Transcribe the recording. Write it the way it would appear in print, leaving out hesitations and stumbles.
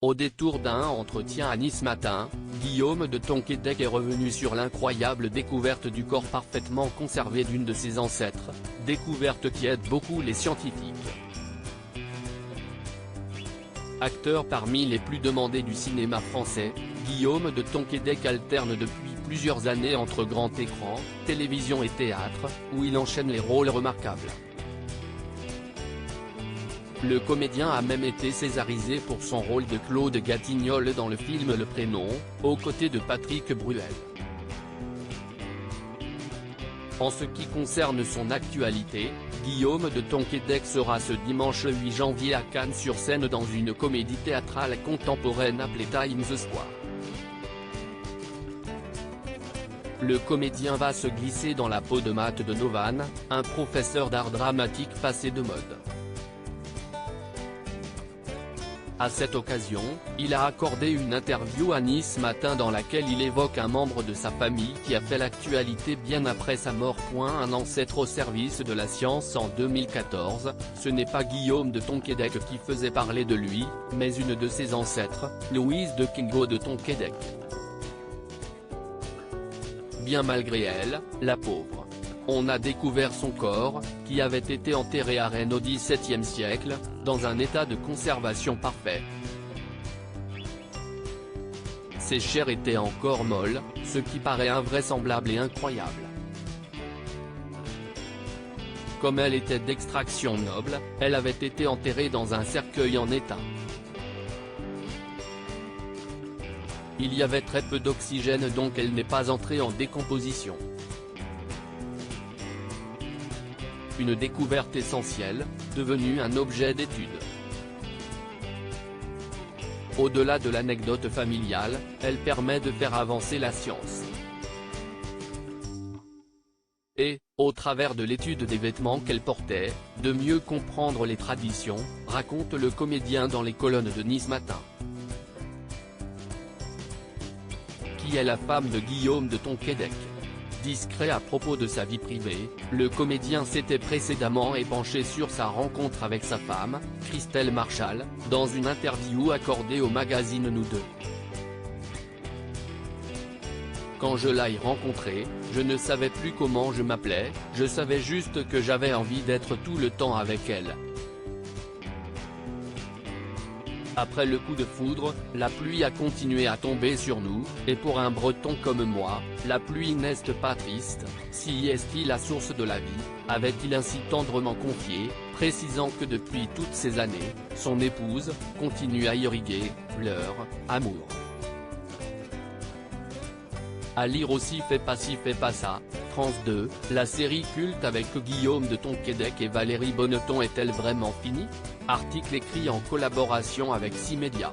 Au détour d'un entretien à Nice Matin, Guillaume de Tonquédec est revenu sur l'incroyable découverte du corps parfaitement conservé d'une de ses ancêtres, découverte qui aide beaucoup les scientifiques. Acteur parmi les plus demandés du cinéma français, Guillaume de Tonquédec alterne depuis plusieurs années entre grand écran, télévision et théâtre, où il enchaîne les rôles remarquables. Le comédien a même été césarisé pour son rôle de Claude Gatignolles dans le film Le Prénom, aux côtés de Patrick Bruel. En ce qui concerne son actualité, Guillaume de Tonquédec sera ce dimanche 8 janvier à Cannes sur scène dans une comédie théâtrale contemporaine appelée Times Square. Le comédien va se glisser dans la peau de Matt Donovan, un professeur d'art dramatique passé de mode. À cette occasion, il a accordé une interview à Nice Matin dans laquelle il évoque un membre de sa famille qui a fait l'actualité bien après sa mort. Un ancêtre au service de la science en 2014, ce n'est pas Guillaume de Tonquédec qui faisait parler de lui, mais une de ses ancêtres, Louise de Kingo de Tonquédec. Bien malgré elle, la pauvre. On a découvert son corps, qui avait été enterré à Rennes au XVIIe siècle, dans un état de conservation parfait. Ses chairs étaient encore molles, ce qui paraît invraisemblable et incroyable. Comme elle était d'extraction noble, elle avait été enterrée dans un cercueil en étain. Il y avait très peu d'oxygène donc elle n'est pas entrée en décomposition. Une découverte essentielle, devenue un objet d'étude. Au-delà de l'anecdote familiale, elle permet de faire avancer la science. Et, au travers de l'étude des vêtements qu'elle portait, de mieux comprendre les traditions, raconte le comédien dans les colonnes de Nice Matin. Qui est la femme de Guillaume de Tonquédec? Discret à propos de sa vie privée, le comédien s'était précédemment épanché sur sa rencontre avec sa femme, Christelle Marchal, dans une interview accordée au magazine Nous Deux. Quand je l'ai rencontrée, je ne savais plus comment je m'appelais, je savais juste que j'avais envie d'être tout le temps avec elle. Après le coup de foudre, la pluie a continué à tomber sur nous, et pour un Breton comme moi, la pluie n'est pas triste, si est-il la source de la vie, avait-il ainsi tendrement confié, précisant que depuis toutes ces années, son épouse, continue à irriguer, leur amour. À lire aussi Fais pas ci fais pas ça, France 2, la série culte avec Guillaume de Tonquédec et Valérie Bonneton est-elle vraiment finie? Article écrit en collaboration avec 6 médias.